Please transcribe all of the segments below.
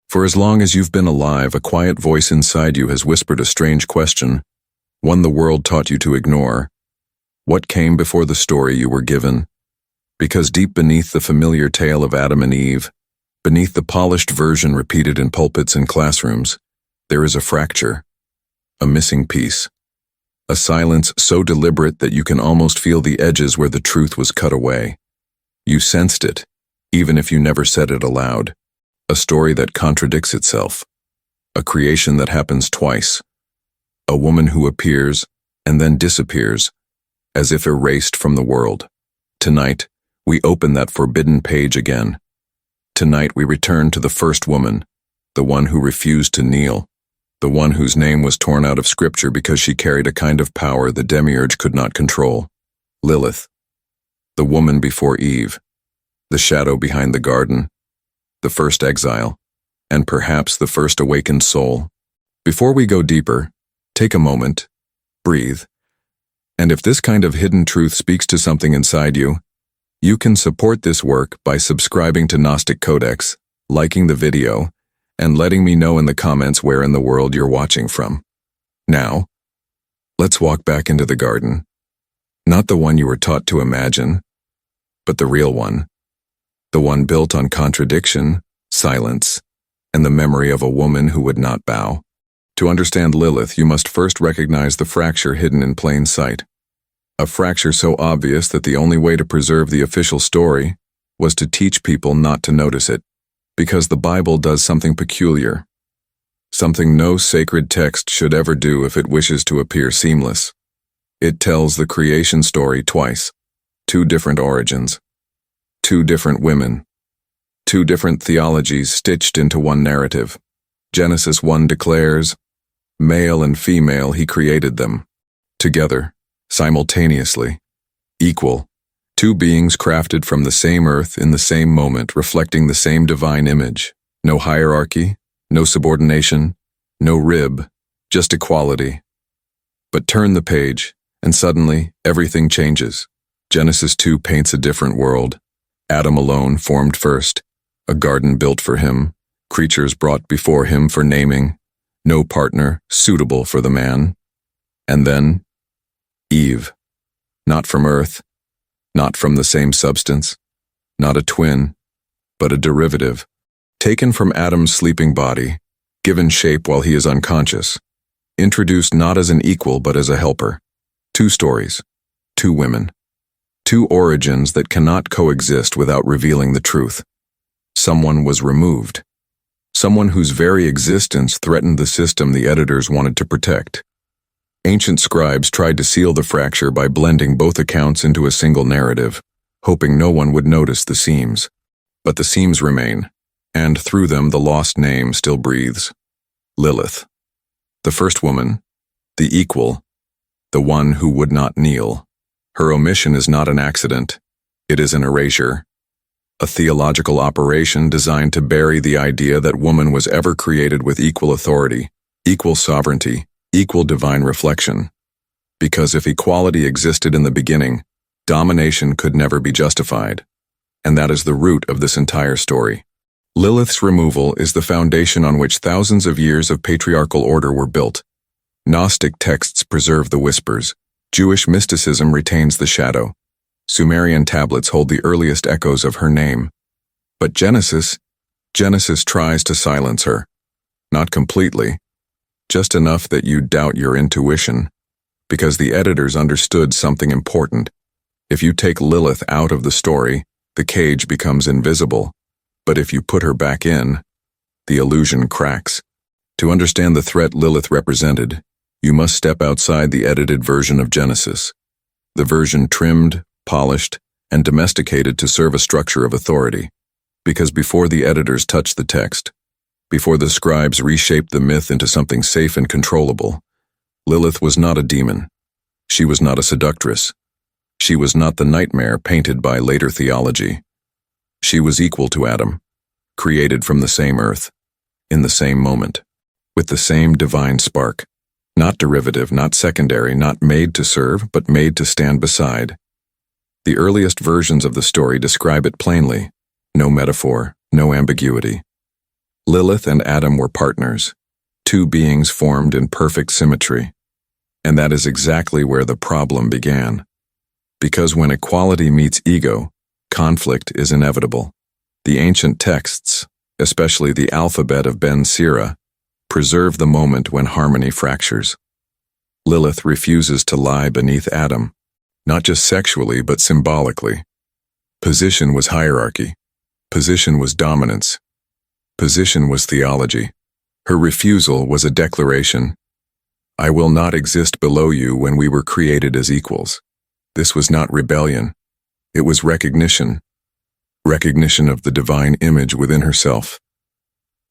For as long as you've been alive, a quiet voice inside you has whispered a strange question, one the world taught you to ignore. What came before the story you were given? Because deep beneath the familiar tale of Adam and Eve, beneath the polished version repeated in pulpits and classrooms, there is a fracture, a missing piece, a silence so deliberate that you can almost feel the edges where the truth was cut away. You sensed it, even if you never said it aloud. A story that contradicts itself. A creation that happens twice. A woman who appears and then disappears, as if erased from the world. Tonight, we open that forbidden page again. Tonight we return to the first woman, the one who refused to kneel, the one whose name was torn out of scripture because she carried a kind of power the Demiurge could not control. Lilith. The woman before Eve. The shadow behind the garden. The first exile, and perhaps the first awakened soul. Before we go deeper, take a moment, breathe, and if this kind of hidden truth speaks to something inside you, you can support this work by subscribing to Gnostic Codex, liking the video, and letting me know in the comments where in the world you're watching from. Now, let's walk back into the garden. Not the one you were taught to imagine, but the real one. The one built on contradiction, silence, and the memory of a woman who would not bow. To understand Lilith, you must first recognize the fracture hidden in plain sight. A fracture so obvious that the only way to preserve the official story was to teach people not to notice it, because the Bible does something peculiar, something no sacred text should ever do if it wishes to appear seamless. It tells the creation story twice, two different origins. Two different women. Two different theologies stitched into one narrative. Genesis 1 declares, male and female he created them. Together, simultaneously, equal. Two beings crafted from the same earth in the same moment, reflecting the same divine image. No hierarchy, no subordination, no rib, just equality. But turn the page, and suddenly, everything changes. Genesis 2 paints a different world. Adam alone formed first, a garden built for him, creatures brought before him for naming, no partner suitable for the man. And then, Eve, not from earth, not from the same substance, not a twin, but a derivative, taken from Adam's sleeping body, given shape while he is unconscious, introduced not as an equal but as a helper. Two stories, two women. Two origins that cannot coexist without revealing the truth. Someone was removed. Someone whose very existence threatened the system the editors wanted to protect. Ancient scribes tried to seal the fracture by blending both accounts into a single narrative, hoping no one would notice the seams. But the seams remain, and through them the lost name still breathes. Lilith. The first woman, the equal, the one who would not kneel. Her omission is not an accident, it is an erasure, a theological operation designed to bury the idea that woman was ever created with equal authority, equal sovereignty, equal divine reflection. Because if equality existed in the beginning, domination could never be justified, and that is the root of this entire story. Lilith's removal is the foundation on which thousands of years of patriarchal order were built. Gnostic texts preserve the whispers. Jewish mysticism retains the shadow. Sumerian tablets hold the earliest echoes of her name. But Genesis tries to silence her. Not completely, just enough that you doubt your intuition, because the editors understood something important. If you take Lilith out of the story, the cage becomes invisible. But if you put her back in, the illusion cracks. To understand the threat Lilith represented, you must step outside the edited version of Genesis, the version trimmed, polished, and domesticated to serve a structure of authority. Because before the editors touched the text, before the scribes reshaped the myth into something safe and controllable, Lilith was not a demon. She was not a seductress. She was not the nightmare painted by later theology. She was equal to Adam, created from the same earth, in the same moment, with the same divine spark. Not derivative, not secondary, not made to serve, but made to stand beside. The earliest versions of the story describe it plainly. No metaphor, no ambiguity. Lilith and Adam were partners, two beings formed in perfect symmetry. And that is exactly where the problem began. Because when equality meets ego, conflict is inevitable. The ancient texts, especially the alphabet of Ben Sira, preserve the moment when harmony fractures. Lilith refuses to lie beneath Adam, not just sexually but symbolically. Position was hierarchy. Position was dominance. Position was theology. Her refusal was a declaration. I will not exist below you when we were created as equals. This was not rebellion. It was recognition. Recognition of the divine image within herself.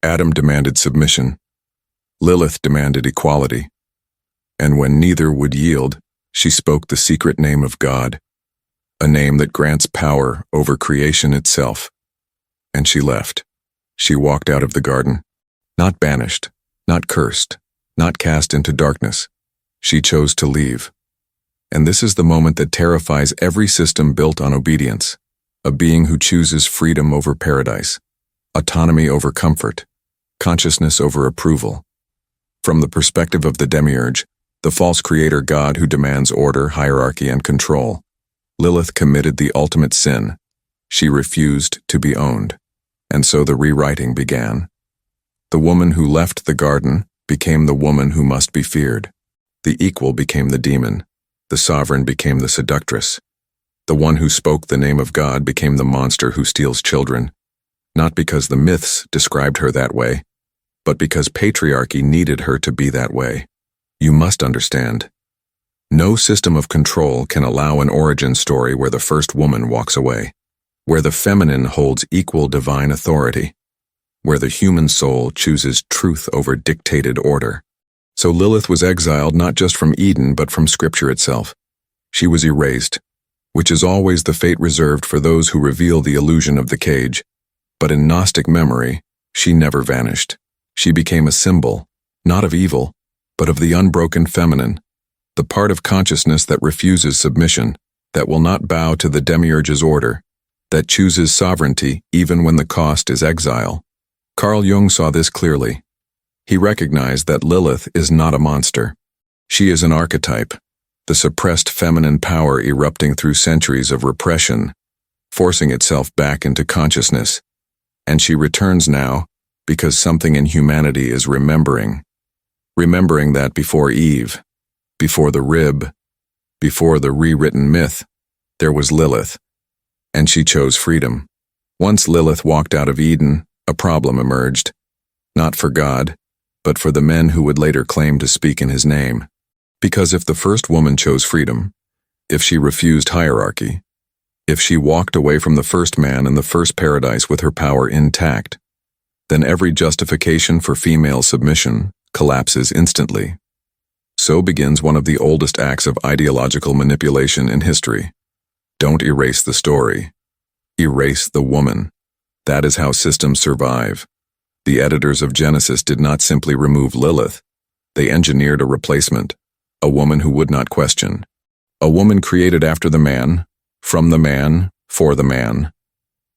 Adam demanded submission. Lilith demanded equality. And when neither would yield, she spoke the secret name of God, a name that grants power over creation itself. And she left. She walked out of the garden. Not banished, not cursed, not cast into darkness. She chose to leave. And this is the moment that terrifies every system built on obedience, a being who chooses freedom over paradise, autonomy over comfort, consciousness over approval. From the perspective of the Demiurge, the false creator god who demands order, hierarchy, and control, Lilith committed the ultimate sin. She refused to be owned. And so the rewriting began. The woman who left the garden became the woman who must be feared. The equal became the demon. The sovereign became the seductress. The one who spoke the name of God became the monster who steals children, not because the myths described her that way, but because patriarchy needed her to be that way. You must understand. No system of control can allow an origin story where the first woman walks away, where the feminine holds equal divine authority, where the human soul chooses truth over dictated order. So Lilith was exiled not just from Eden but from Scripture itself. She was erased, which is always the fate reserved for those who reveal the illusion of the cage. But in Gnostic memory, she never vanished. She became a symbol, not of evil, but of the unbroken feminine, the part of consciousness that refuses submission, that will not bow to the Demiurge's order, that chooses sovereignty even when the cost is exile. Carl Jung saw this clearly. He recognized that Lilith is not a monster. She is an archetype, the suppressed feminine power erupting through centuries of repression, forcing itself back into consciousness. And she returns now because something in humanity is remembering that before Eve, before the rib, before the rewritten myth, there was Lilith. And she chose freedom. Once Lilith walked out of Eden, a problem emerged, not for God, but for the men who would later claim to speak in his name. Because if the first woman chose freedom, if she refused hierarchy, if she walked away from the first man and the first paradise with her power intact, then every justification for female submission collapses instantly. So begins one of the oldest acts of ideological manipulation in history. Don't erase the story. Erase the woman. That is how systems survive. The editors of Genesis did not simply remove Lilith. They engineered a replacement, a woman who would not question. A woman created after the man, from the man, for the man.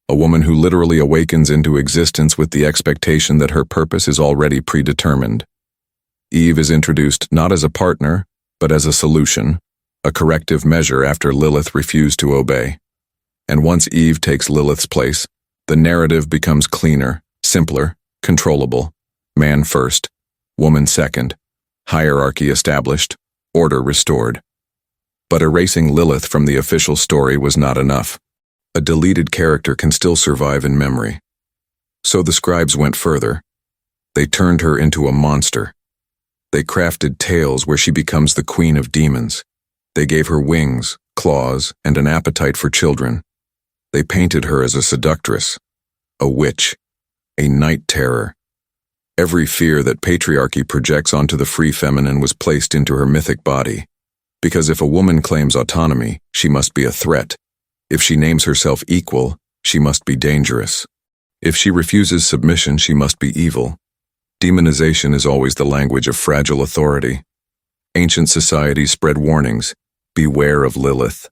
A woman who literally awakens into existence with the expectation that her purpose is already predetermined. Eve is introduced not as a partner, but as a solution, a corrective measure after Lilith refused to obey. And once Eve takes Lilith's place, the narrative becomes cleaner, simpler, controllable. Man first, woman second, hierarchy established, order restored. But erasing Lilith from the official story was not enough. A deleted character can still survive in memory. So the scribes went further. They turned her into a monster. They crafted tales where she becomes the queen of demons. They gave her wings, claws, and an appetite for children. They painted her as a seductress, a witch, a night terror. Every fear that patriarchy projects onto the free feminine was placed into her mythic body. Because if a woman claims autonomy, she must be a threat. If she names herself equal, she must be dangerous. If she refuses submission, she must be evil. Demonization is always the language of fragile authority. Ancient societies spread warnings. Beware of Lilith.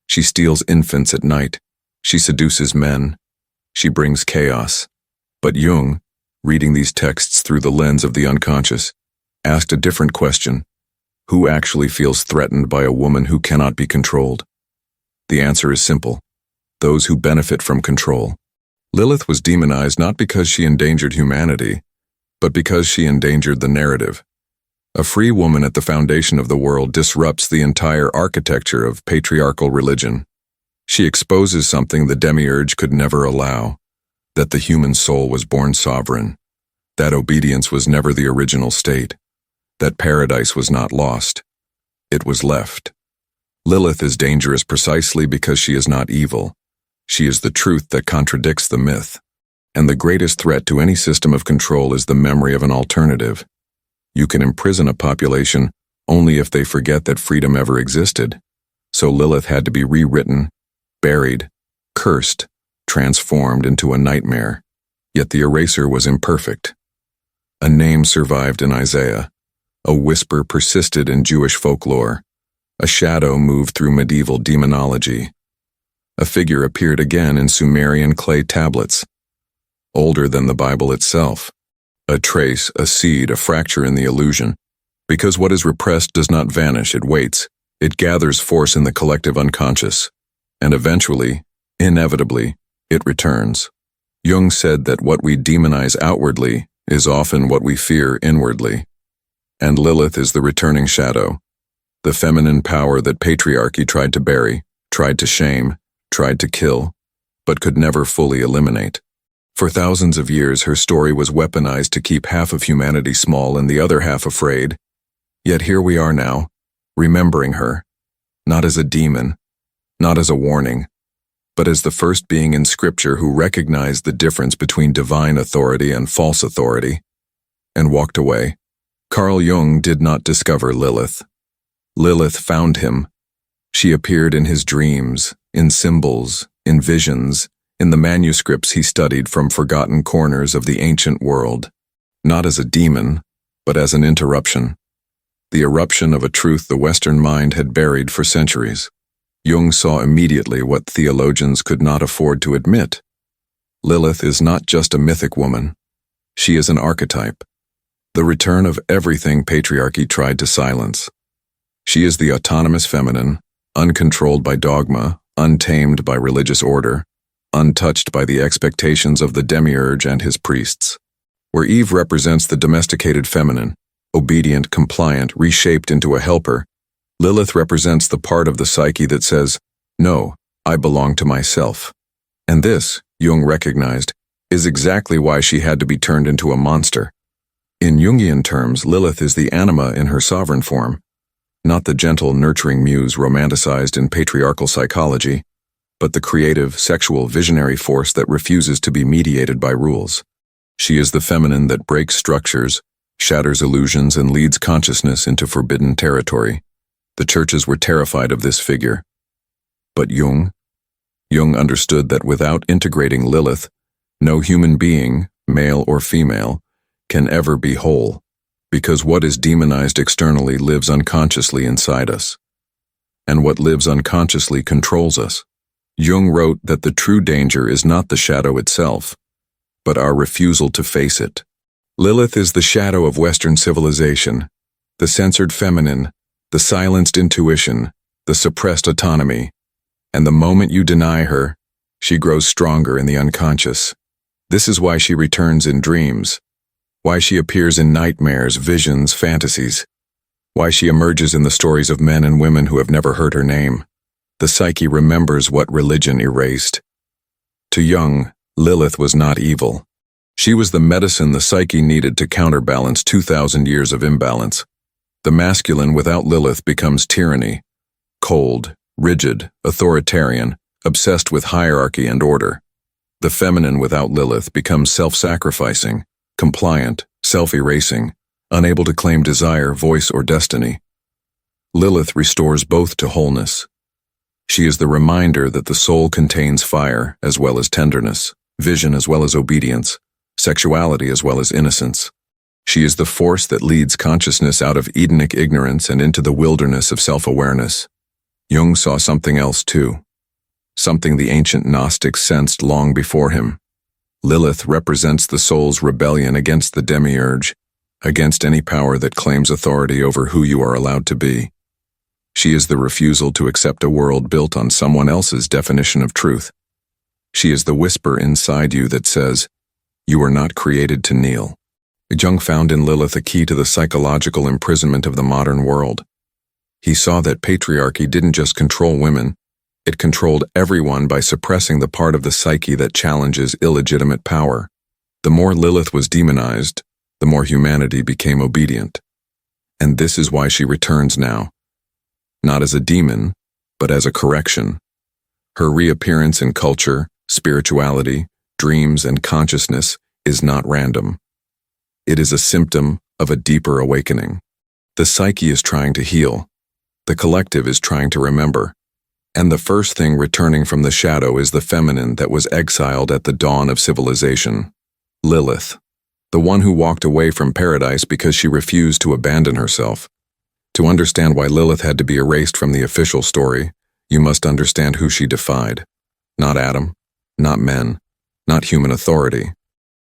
She steals infants at night. She seduces men. She brings chaos. But Jung, reading these texts through the lens of the unconscious, asked a different question. Who actually feels threatened by a woman who cannot be controlled? The answer is simple: those who benefit from control. Lilith was demonized not because she endangered humanity, but because she endangered the narrative. A free woman at the foundation of the world disrupts the entire architecture of patriarchal religion. She exposes something the Demiurge could never allow: that the human soul was born sovereign, that obedience was never the original state, that paradise was not lost, it was left. Lilith is dangerous precisely because she is not evil. She is the truth that contradicts the myth. And the greatest threat to any system of control is the memory of an alternative. You can imprison a population only if they forget that freedom ever existed. So Lilith had to be rewritten, buried, cursed, transformed into a nightmare. Yet the eraser was imperfect. A name survived in Isaiah. A whisper persisted in Jewish folklore. A shadow moved through medieval demonology. A figure appeared again in Sumerian clay tablets, older than the Bible itself. A trace, a seed, a fracture in the illusion. Because what is repressed does not vanish, it waits. It gathers force in the collective unconscious. And eventually, inevitably, it returns. Jung said that what we demonize outwardly is often what we fear inwardly. And Lilith is the returning shadow, the feminine power that patriarchy tried to bury, tried to shame, tried to kill, but could never fully eliminate. For thousands of years, her story was weaponized to keep half of humanity small and the other half afraid. Yet here we are now, remembering her, not as a demon, not as a warning, but as the first being in Scripture who recognized the difference between divine authority and false authority, and walked away. Carl Jung did not discover Lilith. Lilith found him. She appeared in his dreams, in symbols, in visions, in the manuscripts he studied from forgotten corners of the ancient world, not as a demon, but as an interruption. The eruption of a truth the Western mind had buried for centuries. Jung saw immediately what theologians could not afford to admit. Lilith is not just a mythic woman. She is an archetype, the return of everything patriarchy tried to silence. She is the autonomous feminine, uncontrolled by dogma, untamed by religious order, untouched by the expectations of the Demiurge and his priests. Where Eve represents the domesticated feminine, obedient, compliant, reshaped into a helper, Lilith represents the part of the psyche that says, "No, I belong to myself." And this, Jung recognized, is exactly why she had to be turned into a monster. In Jungian terms, Lilith is the anima in her sovereign form, not the gentle, nurturing muse romanticized in patriarchal psychology, but the creative, sexual, visionary force that refuses to be mediated by rules. She is the feminine that breaks structures, shatters illusions, and leads consciousness into forbidden territory. The churches were terrified of this figure. But Jung understood that without integrating Lilith, no human being, male or female, can ever be whole, because what is demonized externally lives unconsciously inside us. And what lives unconsciously controls us. Jung wrote that the true danger is not the shadow itself, but our refusal to face it. Lilith is the shadow of Western civilization, the censored feminine, the silenced intuition, the suppressed autonomy, and the moment you deny her, she grows stronger in the unconscious. This is why she returns in dreams, why she appears in nightmares, visions, fantasies, why she emerges in the stories of men and women who have never heard her name. The psyche remembers what religion erased. To Jung, Lilith was not evil. She was the medicine the psyche needed to counterbalance 2,000 years of imbalance. The masculine without Lilith becomes tyranny, cold, rigid, authoritarian, obsessed with hierarchy and order. The feminine without Lilith becomes self-sacrificing, compliant, self-erasing, unable to claim desire, voice, or destiny. Lilith restores both to wholeness. She is the reminder that the soul contains fire as well as tenderness, vision as well as obedience, sexuality as well as innocence. She is the force that leads consciousness out of Edenic ignorance and into the wilderness of self-awareness. Jung saw something else too, something the ancient Gnostics sensed long before him. Lilith represents the soul's rebellion against the Demiurge, against any power that claims authority over who you are allowed to be. She is the refusal to accept a world built on someone else's definition of truth. She is the whisper inside you that says, "You are not created to kneel." Jung found in Lilith a key to the psychological imprisonment of the modern world. He saw that patriarchy didn't just control women, it controlled everyone by suppressing the part of the psyche that challenges illegitimate power. The more Lilith was demonized, the more humanity became obedient. And this is why she returns now. Not as a demon, but as a correction. Her reappearance in culture, spirituality, dreams, and consciousness is not random. It is a symptom of a deeper awakening. The psyche is trying to heal. The collective is trying to remember. And the first thing returning from the shadow is the feminine that was exiled at the dawn of civilization. Lilith, the one who walked away from paradise because she refused to abandon herself. To understand why Lilith had to be erased from the official story, you must understand who she defied. Not Adam, not men, not human authority.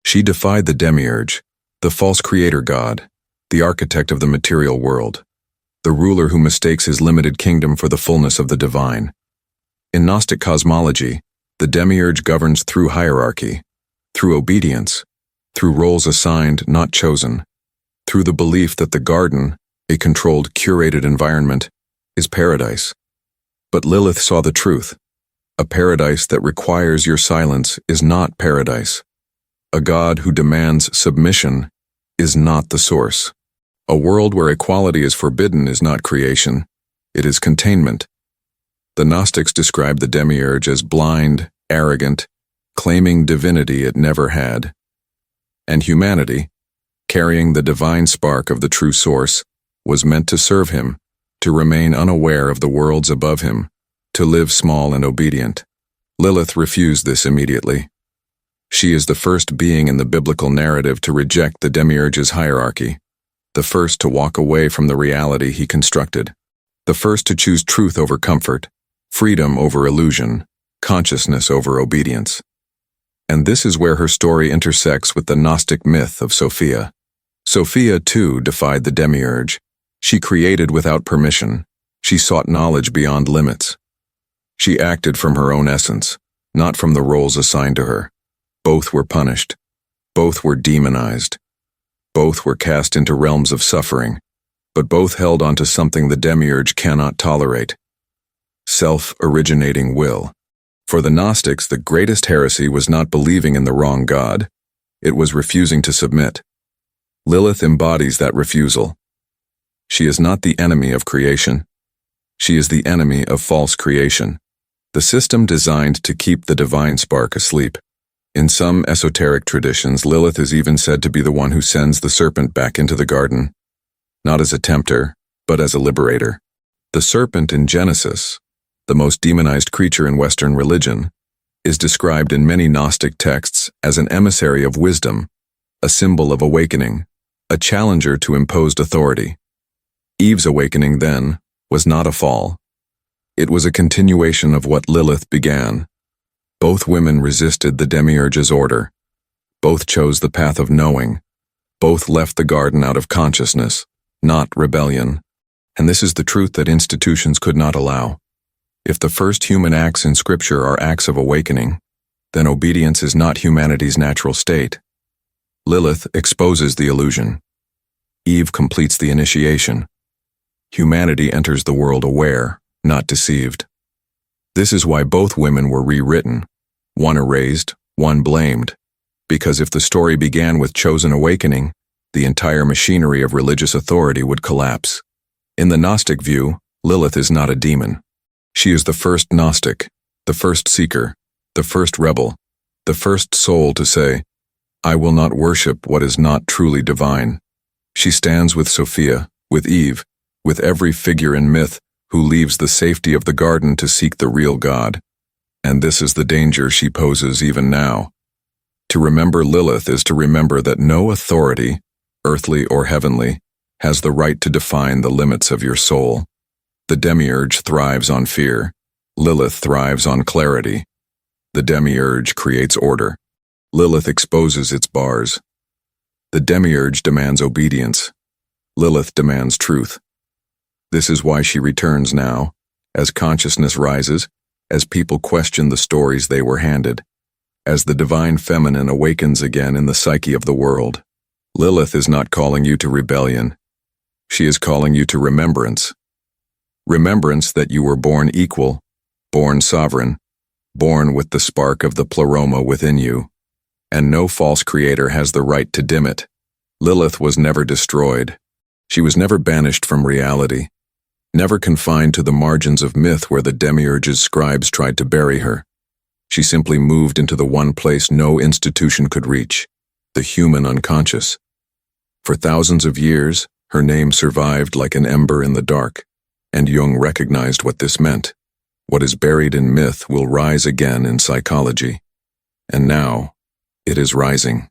She defied the Demiurge, the false creator god, the architect of the material world, the ruler who mistakes his limited kingdom for the fullness of the divine. In Gnostic cosmology, the Demiurge governs through hierarchy, through obedience, through roles assigned, not chosen, through the belief that the garden, a controlled, curated environment, is paradise. But Lilith saw the truth. A paradise that requires your silence is not paradise. A god who demands submission is not the source. A world where equality is forbidden is not creation, it is containment. The Gnostics described the Demiurge as blind, arrogant, claiming divinity it never had. And humanity, carrying the divine spark of the true source, was meant to serve him, to remain unaware of the worlds above him, to live small and obedient. Lilith refused this immediately. She is the first being in the biblical narrative to reject the Demiurge's hierarchy, the first to walk away from the reality he constructed, the first to choose truth over comfort, freedom over illusion, consciousness over obedience. And this is where her story intersects with the Gnostic myth of Sophia. Sophia, too, defied the Demiurge. She created without permission. She sought knowledge beyond limits. She acted from her own essence, not from the roles assigned to her. Both were punished. Both were demonized. Both were cast into realms of suffering, but both held onto something the Demiurge cannot tolerate: self-originating will. For the Gnostics, the greatest heresy was not believing in the wrong god, it was refusing to submit. Lilith embodies that refusal. She is not the enemy of creation. She is the enemy of false creation, the system designed to keep the divine spark asleep. In some esoteric traditions, Lilith is even said to be the one who sends the serpent back into the garden, not as a tempter, but as a liberator. The serpent in Genesis, the most demonized creature in Western religion, is described in many Gnostic texts as an emissary of wisdom, a symbol of awakening, a challenger to imposed authority. Eve's awakening, then, was not a fall. It was a continuation of what Lilith began. Both women resisted the Demiurge's order. Both chose the path of knowing. Both left the garden out of consciousness, not rebellion. And this is the truth that institutions could not allow. If the first human acts in Scripture are acts of awakening, then obedience is not humanity's natural state. Lilith exposes the illusion. Eve completes the initiation. Humanity enters the world aware, not deceived. This is why both women were rewritten, one erased, one blamed, because if the story began with chosen awakening, the entire machinery of religious authority would collapse. In the Gnostic view, Lilith is not a demon. She is the first Gnostic, the first seeker, the first rebel, the first soul to say, "I will not worship what is not truly divine." She stands with Sophia, with Eve, with every figure in myth who leaves the safety of the garden to seek the real God. And this is the danger she poses even now. To remember Lilith is to remember that no authority, earthly or heavenly, has the right to define the limits of your soul. The Demiurge thrives on fear. Lilith thrives on clarity. The Demiurge creates order. Lilith exposes its bars. The Demiurge demands obedience. Lilith demands truth. This is why she returns now, as consciousness rises, as people question the stories they were handed, as the divine feminine awakens again in the psyche of the world. Lilith is not calling you to rebellion. She is calling you to remembrance. Remembrance that you were born equal, born sovereign, born with the spark of the pleroma within you, and no false creator has the right to dim it. Lilith was never destroyed. She was never banished from reality, never confined to the margins of myth where the Demiurge's scribes tried to bury her. She simply moved into the one place no institution could reach, the human unconscious. For thousands of years, her name survived like an ember in the dark, and Jung recognized what this meant. What is buried in myth will rise again in psychology. And now, it is rising.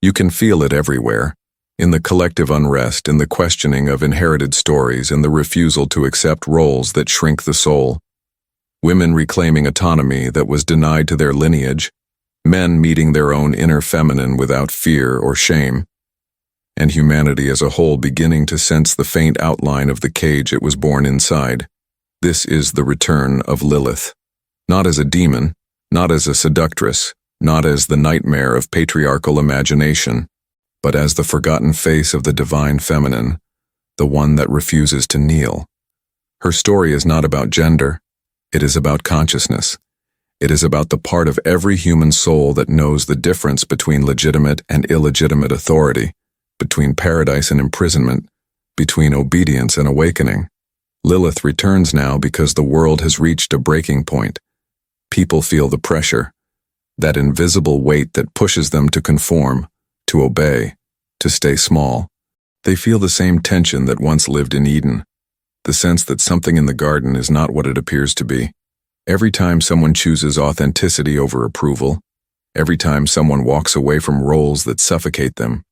You can feel it everywhere, in the collective unrest, in the questioning of inherited stories, in the refusal to accept roles that shrink the soul. Women reclaiming autonomy that was denied to their lineage, men meeting their own inner feminine without fear or shame, and humanity as a whole beginning to sense the faint outline of the cage it was born inside. This is the return of Lilith. Not as a demon, not as a seductress, not as the nightmare of patriarchal imagination, but as the forgotten face of the divine feminine, the one that refuses to kneel. Her story is not about gender. It is about consciousness. It is about the part of every human soul that knows the difference between legitimate and illegitimate authority, between paradise and imprisonment, between obedience and awakening. Lilith returns now because the world has reached a breaking point. People feel the pressure, that invisible weight that pushes them to conform, to obey, to stay small. They feel the same tension that once lived in Eden, the sense that something in the garden is not what it appears to be. Every time someone chooses authenticity over approval, every time someone walks away from roles that suffocate them,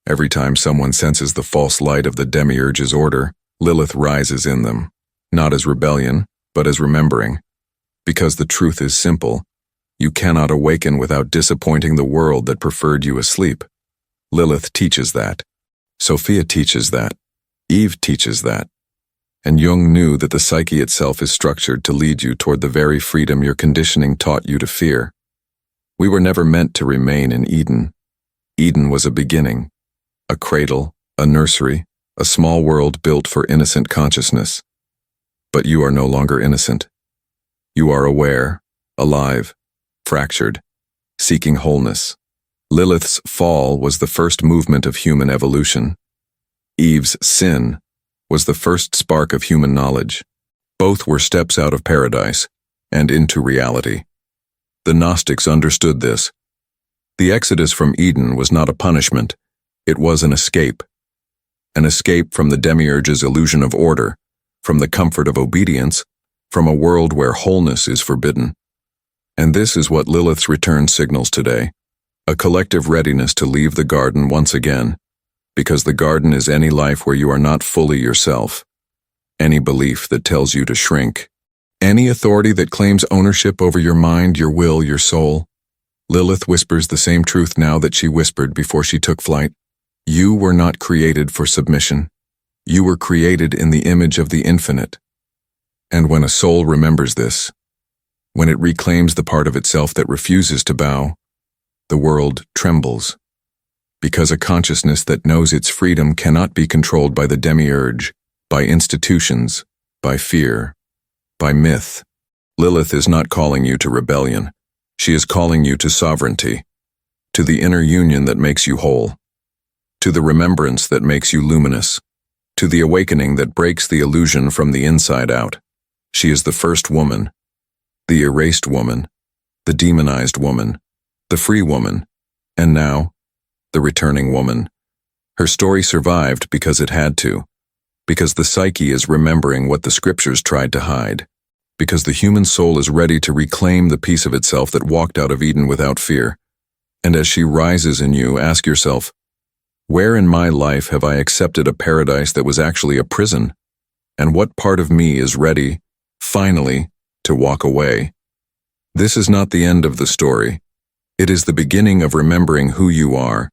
every time someone senses the false light of the Demiurge's order, Lilith rises in them, not as rebellion, but as remembering. Because the truth is simple, you cannot awaken without disappointing the world that preferred you asleep. Lilith teaches that. Sophia teaches that. Eve teaches that. And Jung knew that the psyche itself is structured to lead you toward the very freedom your conditioning taught you to fear. We were never meant to remain in Eden. Eden was a beginning, a cradle, a nursery, a small world built for innocent consciousness. But you are no longer innocent. You are aware, alive, fractured, seeking wholeness. Lilith's fall was the first movement of human evolution. Eve's sin was the first spark of human knowledge. Both were steps out of paradise and into reality. The Gnostics understood this. The exodus from Eden was not a punishment, it was an escape. An escape from the Demiurge's illusion of order, from the comfort of obedience, from a world where wholeness is forbidden. And this is what Lilith's return signals today, a collective readiness to leave the garden once again, because the garden is any life where you are not fully yourself, any belief that tells you to shrink, any authority that claims ownership over your mind, your will, your soul. Lilith whispers the same truth now that she whispered before she took flight. You were not created for submission. You were created in the image of the infinite. And when a soul remembers this, when it reclaims the part of itself that refuses to bow, the world trembles. Because a consciousness that knows its freedom cannot be controlled by the Demiurge, by institutions, by fear, by myth. Lilith is not calling you to rebellion. She is calling you to sovereignty, to the inner union that makes you whole, to the remembrance that makes you luminous, to the awakening that breaks the illusion from the inside out. She is the first woman, the erased woman, the demonized woman, the free woman, and now, the returning woman. Her story survived because it had to, because the psyche is remembering what the scriptures tried to hide, because the human soul is ready to reclaim the piece of itself that walked out of Eden without fear. And as she rises in you, ask yourself, where in my life have I accepted a paradise that was actually a prison? And what part of me is ready, finally, to walk away? This is not the end of the story. It is the beginning of remembering who you are,